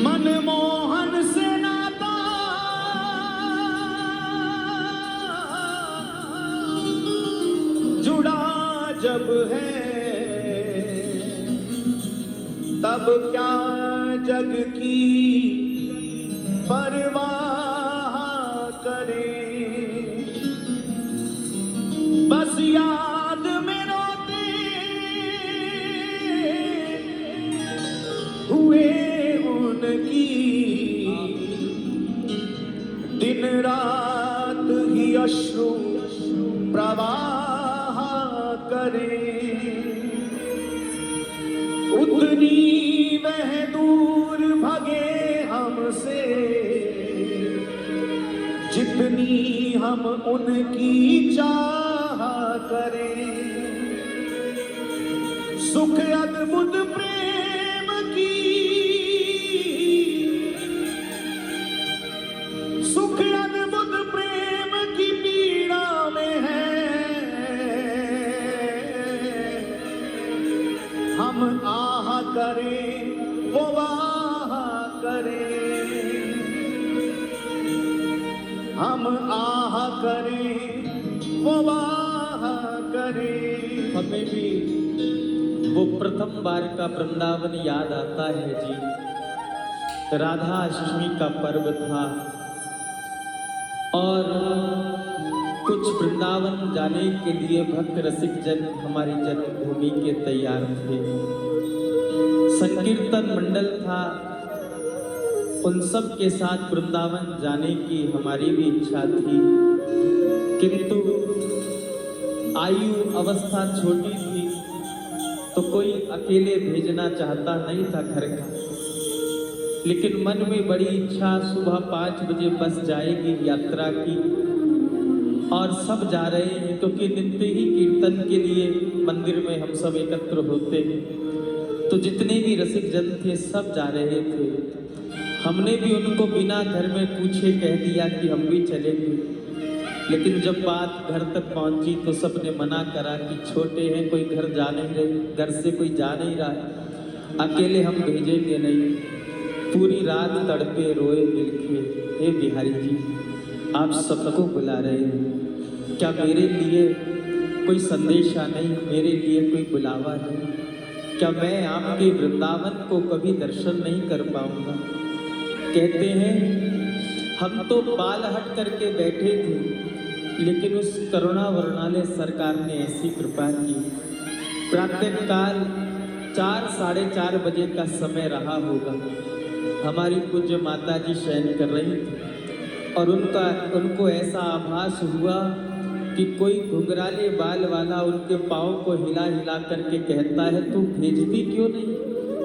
मनमोहन से नाता जुड़ा जब है, तब क्या जग की परवाह करें। बस याद में रोते हुए उनकी दिन रात ही अश्रु प्रवाह करें। उतनी वह दूर भगे हमसे जितनी हम उनकी चाह करें। सुख अद्भुत प्रेम की, सुख अद्भुत प्रेम की पीड़ा में है। हम आह करें वो वाह करें, हम आह करें वो वाह करें। हमें भी वो प्रथम बार का वृंदावन याद आता है जी। राधा अष्टमी का पर्व था और कुछ वृंदावन जाने के लिए भक्त रसिक जन हमारी जन्मभूमि के तैयार थे। संकीर्तन मंडल था, उन सब के साथ वृंदावन जाने की हमारी भी इच्छा थी, किंतु आयु अवस्था छोटी थी तो कोई अकेले भेजना चाहता नहीं था घर का। लेकिन मन में बड़ी इच्छा, सुबह 5 बजे बस जाएगी यात्रा की और सब जा रहे हैं, क्योंकि नित्य ही कीर्तन के लिए मंदिर में हम सब एकत्र होते हैं। तो जितने भी रसिक जन थे सब जा रहे थे। हमने भी उनको बिना घर में पूछे कह दिया कि हम भी चलेंगे। लेकिन जब बात घर तक पहुंची तो सबने मना करा कि छोटे हैं, कोई घर जा नहीं रहे, घर से कोई जा नहीं रहा है, अकेले हम भेजेंगे नहीं। पूरी रात तड़पे रोए बिलखे, हे बिहारी जी आप सबको बुला रहे हैं, क्या मेरे लिए कोई संदेशा नहीं, मेरे लिए कोई बुलावा नहीं? क्या मैं आपके वृंदावन को कभी दर्शन नहीं कर पाऊंगा? कहते हैं हम तो बाल हट करके बैठे थे, लेकिन उस करुणा वर्णालय सरकार ने ऐसी कृपा की। प्रातःकाल 4 साढ़े 4 बजे का समय रहा होगा, हमारी पूज्य माता जी शयन कर रही थी और उनको ऐसा आभास हुआ कि कोई घुंघराले बाल वाला उनके पाँव को हिला हिला करके कहता है, तू भेजती क्यों नहीं,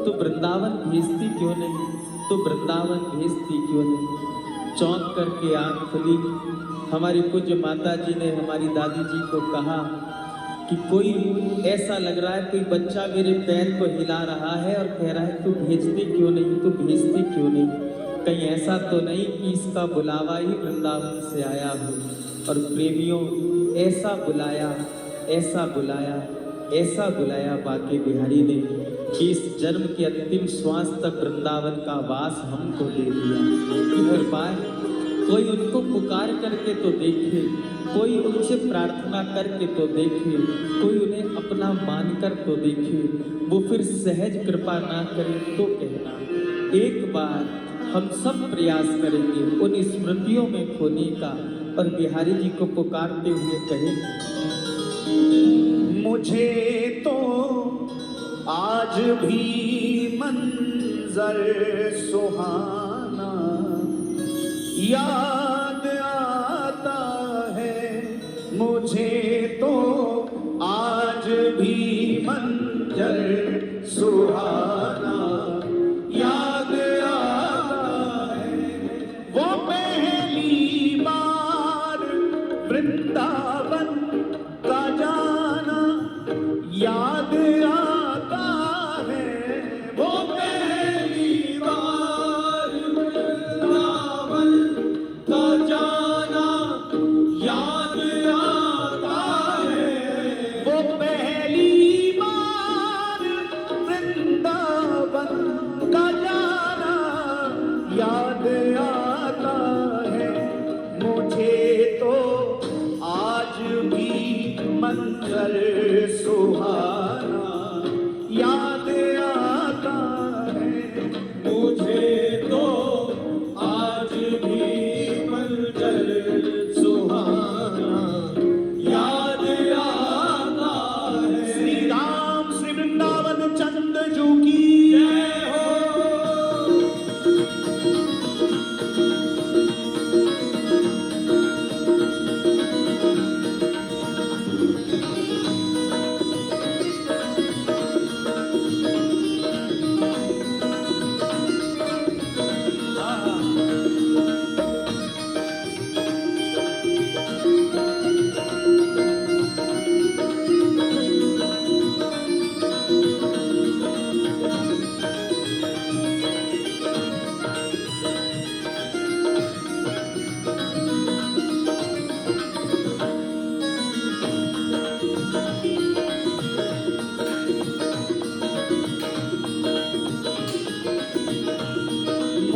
तू वृंदावन भेजती क्यों नहीं, तू वृंदावन भेजती क्यों नहीं? चौंक करके आँख खुली। हमारी पूज्य माता जी ने हमारी दादी जी को कहा कि कोई ऐसा लग रहा है, कोई बच्चा मेरे पैर को हिला रहा है और कह रहा है तू भेजती क्यों नहीं, तू भेजती क्यों नहीं? कहीं ऐसा तो नहीं कि इसका बुलावा ही वृंदावन से आया हो? और प्रेमियों, ऐसा बुलाया, ऐसा बुलाया, ऐसा बुलाया बाके बिहारी ने कि इस जन्म के अंतिम श्वास तक वृंदावन का वास हमको दे दिया। कि कृपा कोई उनको पुकार करके तो देखे, कोई उनसे प्रार्थना करके तो देखे, कोई उन्हें अपना मानकर तो देखे। वो फिर सहज कृपा ना करे तो कहना। एक बार हम सब प्रयास करेंगे उन स्मृतियों में खोने का और बिहारी जी को पुकारते हुए कहें, मुझे तो आज भी मंजर सुहाना याद आता है। मुझे तो आज भी मंजर सुहाना याद आता है। वो पहली बार वृंदावन का जाना याद आता है। वो पहली बार वृंदावन का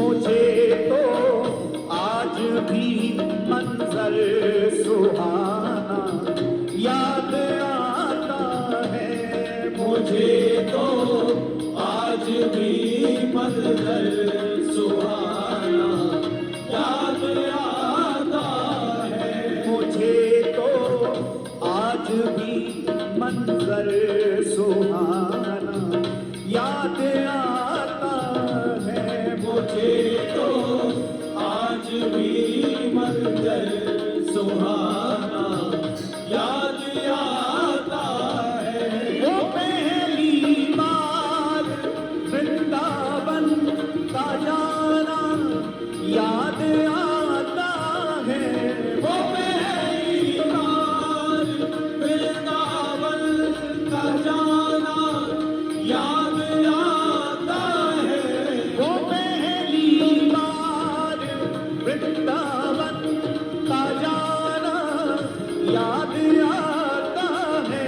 मुझे तो आज भी मंजर सुहाना याद आता है। मुझे तो आज भी मंजर सुहाना याद आता है। मुझे तो आज भी मंजर सुहाना याद आता है। मुझे तो आज भी मंजर सुहाना याद आता है। वो पहली बार वृंदावन का जाना याद आता है। वो पहली बार वृंदावन का जाना याद आता है। वो पहली बार वृंदावन का जाना याद आता है।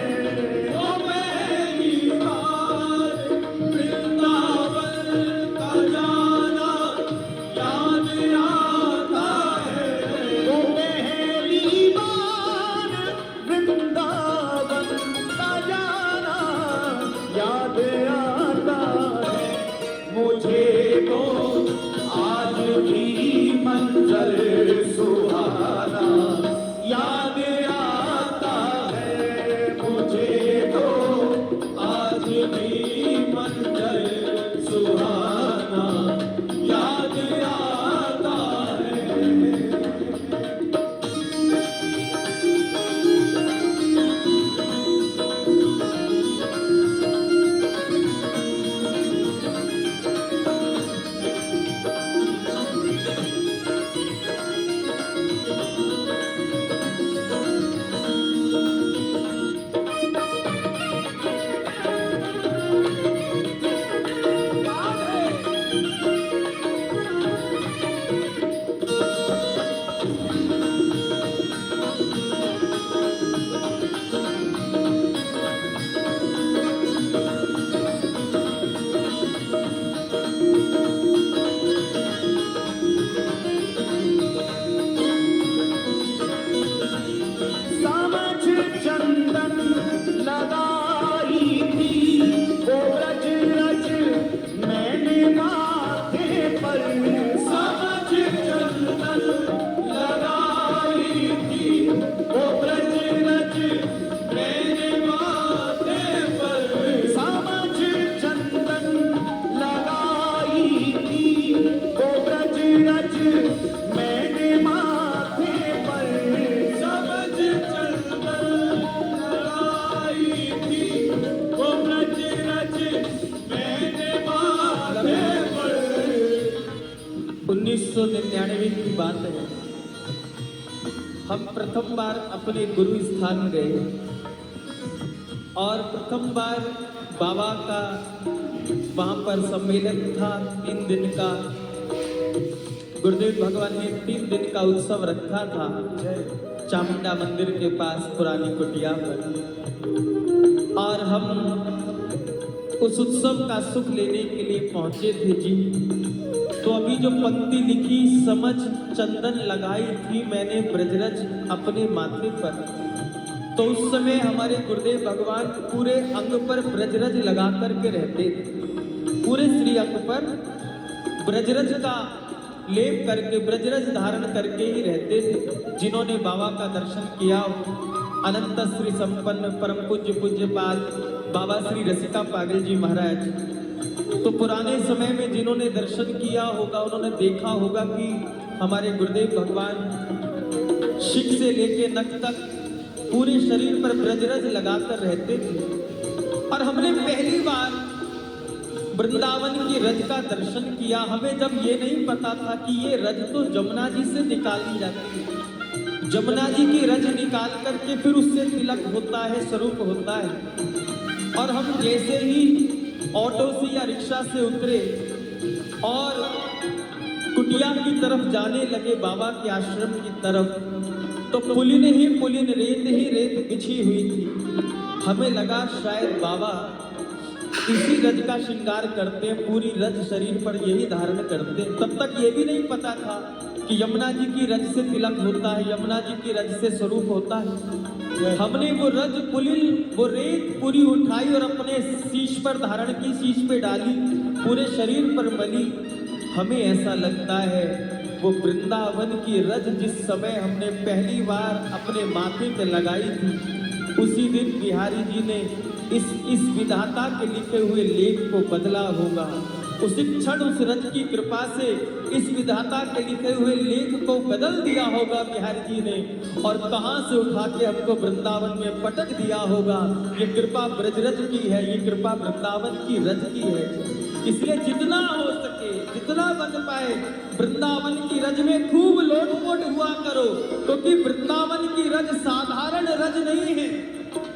वो पहली बार वृंदावन का जाना याद आता है। वो पहली बार वृंदावन का जाना याद आता है। मुझे तो आज भी मंजर सुहाना याद आता है। मुझे तो आज भी मंजर सुहाना याद आता है। समझ चंदन लगाई थी वो रज रज मैंने माथे पर। समझ चंदन लगाई थी वो रज रज मैंने माथे पर। समझ चंदन लगाई थी वो रज रज मैंने माथे पर। समझ चंदन लगाई थी वो रज रज मैंने माथे पर। 1999 की बात है। हम प्रथम बार अपने गुरु स्थान गए और प्रथम बार बाबा का वहां पर सम्मेलन था। 3 दिन का गुरुदेव भगवान ने 3 दिन का उत्सव रखा था चामुंडा मंदिर के पास पुरानी कुटिया पर। और हम उस उत्सव का सुख लेने के लिए पहुंचे थे जी। तो अभी जो पंक्ति लिखी, समझ चंदन लगाई थी मैंने ब्रजरज अपने माथे पर, तो उस समय हमारे गुरुदेव भगवान पूरे अंग पर ब्रजरज लगा करके रहते थे। पूरे श्री अंग पर ब्रजरज का लेप करके, ब्रजरज धारण करके ही रहते थे। जिन्होंने बाबा का दर्शन किया हो, अनंत श्री संपन्न परम पूज्य पूज्यपाद बाबा श्री रसिका पागल जी महाराज, तो पुराने समय में जिन्होंने दर्शन किया होगा उन्होंने देखा होगा कि हमारे गुरुदेव भगवान शिख से लेके नख तक पूरे शरीर पर ब्रजरज लगाकर रहते थे। और हमने पहली बार वृंदावन की रज का दर्शन किया। हमें जब ये नहीं पता था कि ये रज तो जमुना जी से निकाली जाती है, जमुना जी की रज निकाल करके फिर उससे तिलक होता है, स्वरूप होता है। और हम जैसे ही ऑटो से या रिक्शा से उतरे और कुटिया की तरफ जाने लगे, बाबा के आश्रम की तरफ, तो पुलिन ही पुलिन, रेत ही रेत बिछी हुई थी। हमें लगा शायद बाबा इसी रज का श्रृंगार करते हैं, पूरी रज शरीर पर यही धारण करते हैं। तब तक ये भी नहीं पता था कि यमुना जी की रज से तिलक होता है, यमुना जी की रज से स्वरूप होता है। हमने वो रज पुलिल, वो रेत पूरी उठाई और अपने शीश पर धारण की, शीश पे डाली, पूरे शरीर पर मली। हमें ऐसा लगता है वो वृंदावन की रज जिस समय हमने पहली बार अपने माथे पे लगाई थी, उसी दिन बिहारी जी ने इस विधाता के लिखे हुए लेख को बदला होगा। उसी क्षण उस रज की कृपा से इस विधाता के लिखे हुए लेख को बदल दिया होगा बिहारी जी ने, और कहां से उठा के हमको वृंदावन में पटक दिया होगा। ये कृपा ब्रजरज की है, ये कृपा वृंदावन की रज की है। इसलिए जितना हो सके, जितना बन पाए, वृंदावन की रज में खूब लोटपोट हुआ करो, क्योंकि वृंदावन की रज साधारण रज नहीं है।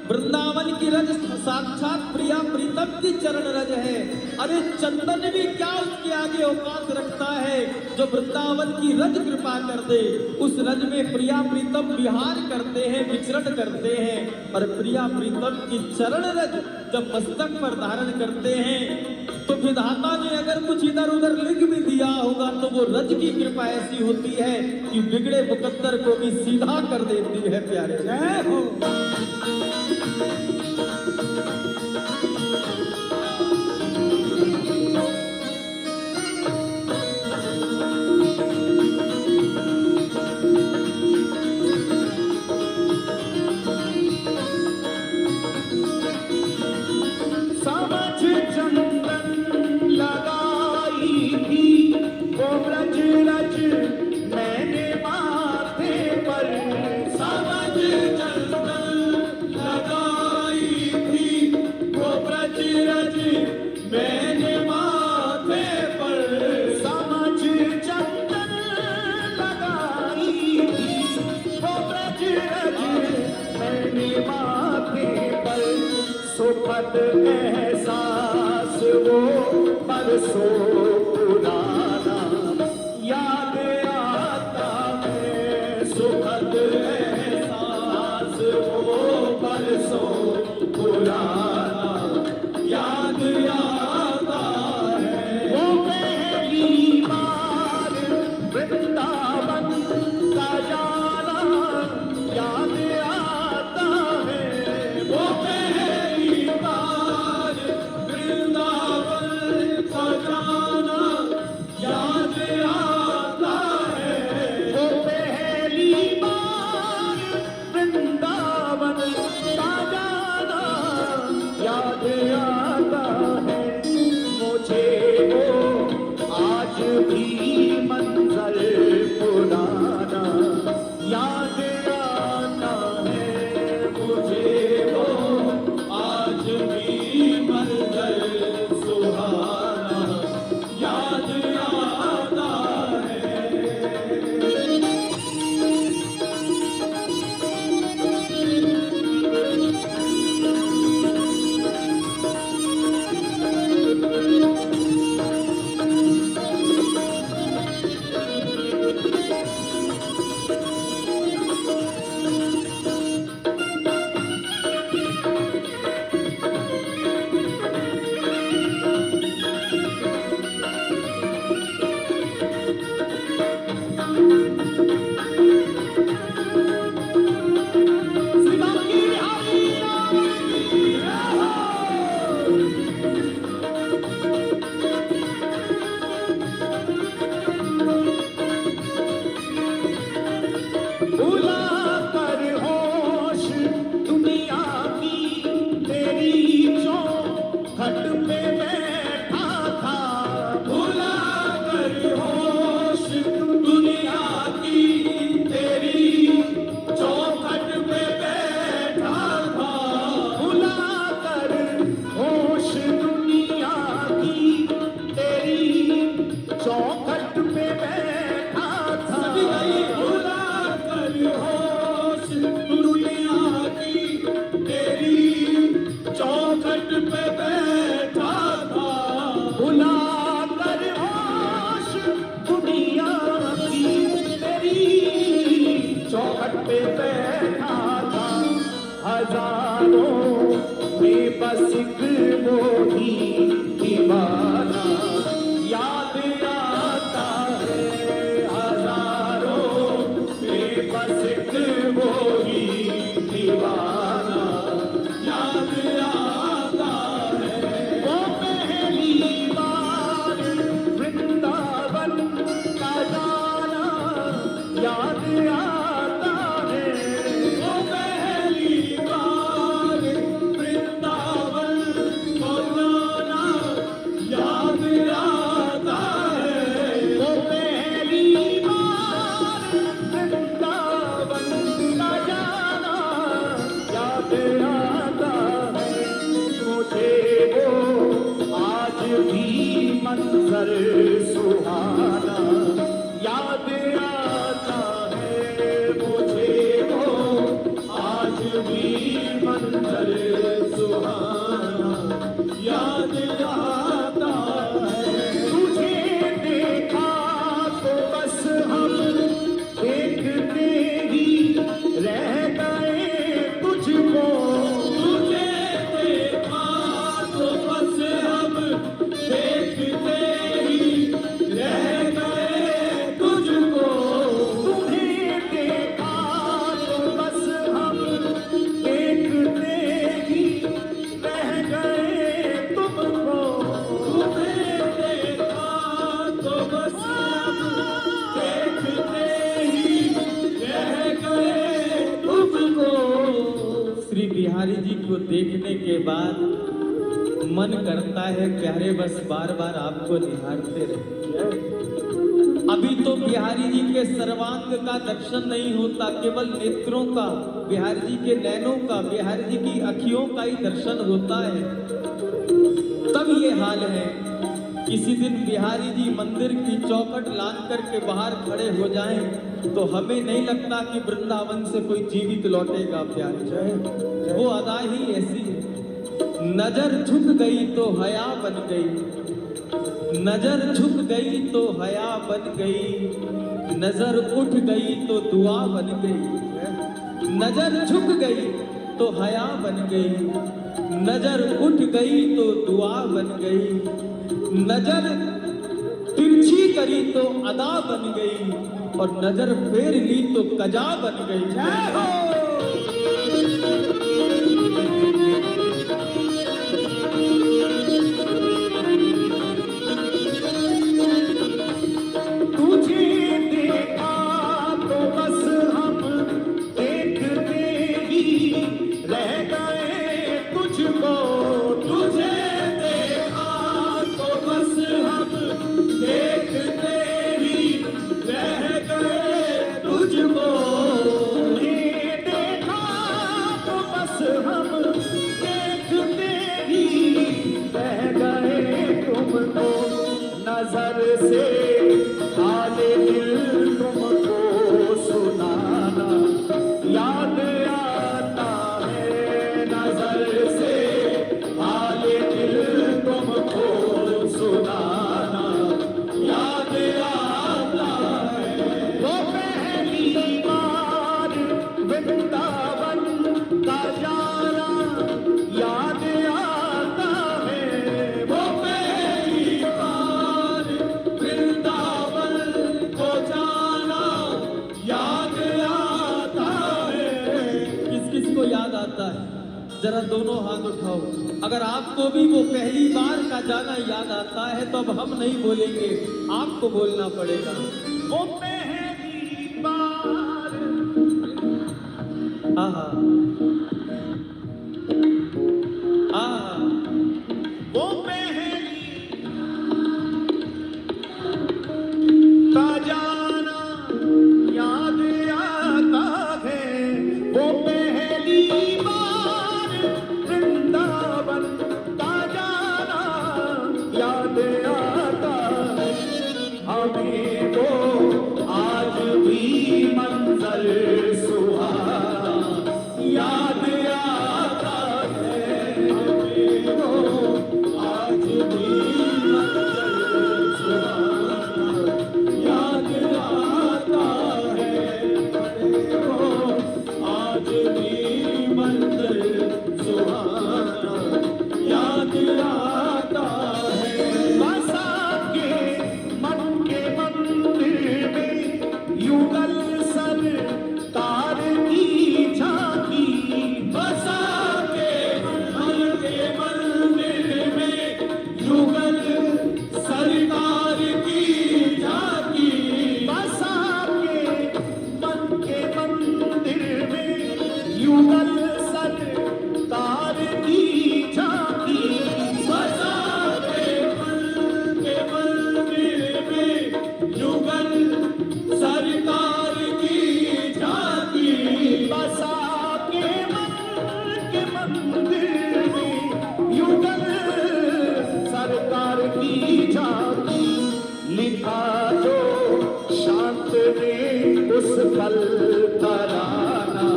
वृंदावन की रज साक्षात प्रिया प्रीतम की चरण रज है। अरे चंदन भी क्या उसके आगे औकात रखता है, जो वृंदावन की रज कृपा कर दे। उस रज में प्रिया प्रीतम विहार करते हैं, विचरण करते हैं, और प्रिया प्रीतम की चरण रज जब मस्तक पर धारण करते हैं, तो विधाता ने अगर कुछ इधर उधर लिख भी दिया होगा तो वो रज की कृपा ऐसी होती है कि बिगड़े मुकद्दर को भी सीधा कर देती है। प्यारे जय हो। सुखद एहसास वो बरसों पुराना याद आता है। सुखद एहसास वो बरसों पुराना याद आता है। वो पहली बार वृंदावन का जाना याद आता है। वो को देखने के बाद मन करता है प्यारे बस बार बार आपको निहारते रहे। अभी तो बिहारी जी के सर्वांग का दर्शन नहीं होता, केवल नेत्रों का, बिहारी जी के नैनों का, बिहारी जी की अखियों का ही दर्शन होता है। तब ये हाल है। किसी दिन बिहारी जी मंदिर की चौखट लांघ करके बाहर खड़े हो जाएं तो हमें नहीं लगता कि वृंदावन से कोई जीवित लौटेगा। प्यारे वो अदा ही ऐसी है। नजर झुक गई तो हया बन गई, नजर झुक गई तो हया बन गई, नजर उठ गई तो दुआ बन गई। नजर झुक गई तो हया बन गई, नजर उठ गई तो दुआ बन गई, नजर तिरछी करी तो अदा बन गई, और नजर फेर ली तो कजा बन गई। जय हो। नजर से हाले दिल तुमको सुनाना याद आता है, नजर से हाले दिल तुमको सुनाना याद आता है। वो पहली बार वृंदावन का जाना याद आता है। वो पहली बार वृंदावन को जाना याद आता है। किस किस को याद आता है? जरा दोनों हाथ उठाओ। अगर आपको भी वो पहली बार का जाना याद आता है तो अब हम नहीं बोलेंगे, आपको बोलना पड़ेगा। वो पहली बार आहा आहा, वो पहली का जाना याद आता है। वो पहली बार वृंदावन का जाना याद आता है। हमें वो आज भी मंजर सुहाना याद आता है। हमें वो आज भी मंजर सुहाना याद आता है। हमें वो आज भी मंजर सुहाना याद आता है। बसा के मन के मंदिर में युगल सर तार की झांकी। बसा के मन के मंदिर में युगल सरकार की झांकी। बसा के मन के मंदिर में युगल सरकार की झांकी। बसा के मन के मंदिर में युगल सरकार की झांकी। बसा के मन के मंदिर में युगल सरकार की झांकी। लिखा जो शांत ने उस पल तराना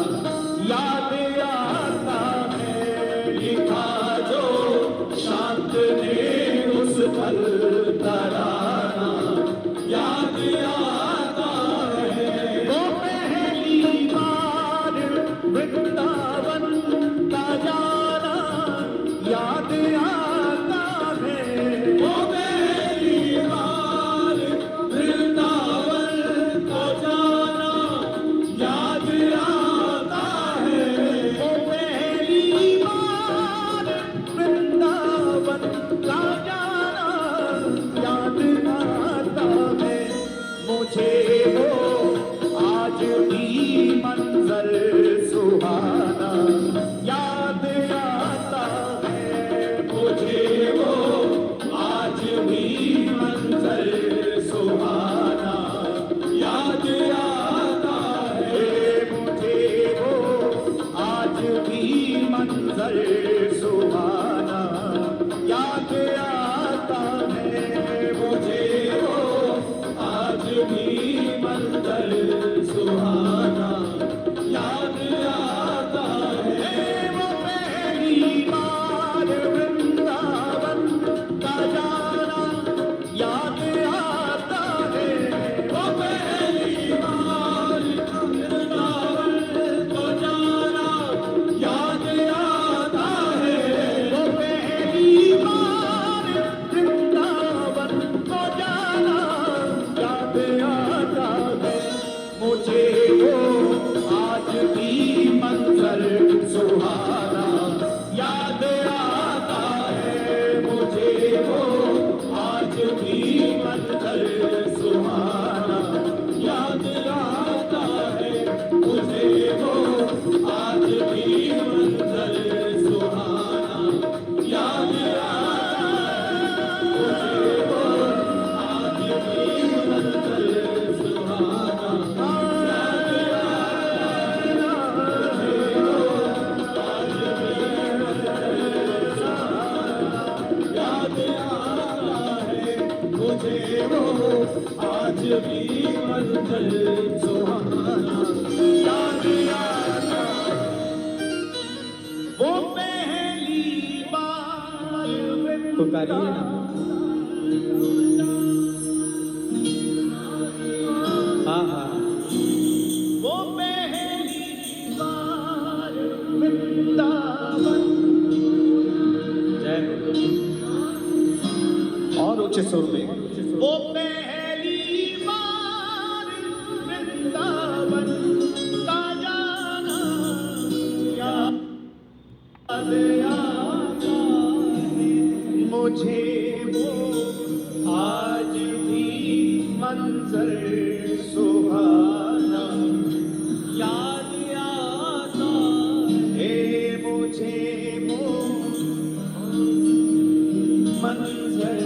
याद आता है। लिखा जो शांत ने उस पल तराना याद आता है। वो पहली बार वृंदावन का जाना याद आता है। वो पहली बार वृंदावन को जाना याद आता है। वो पहली बार वृंदावन का जाना याद आता है। मुझे वो आज भी मंजर सुहाना याद भी मंजर सुहाना याद आता वो पहली बार पुकारिए ना। हाँ हाँ वो पहली बार वृंदावन। जय हो। और ऊंचे सुर में वो पहली बार वृंदावन का जाना याद आता मुझे वो आज भी मंजर सुहाना याद आता है मुझे वो मंजर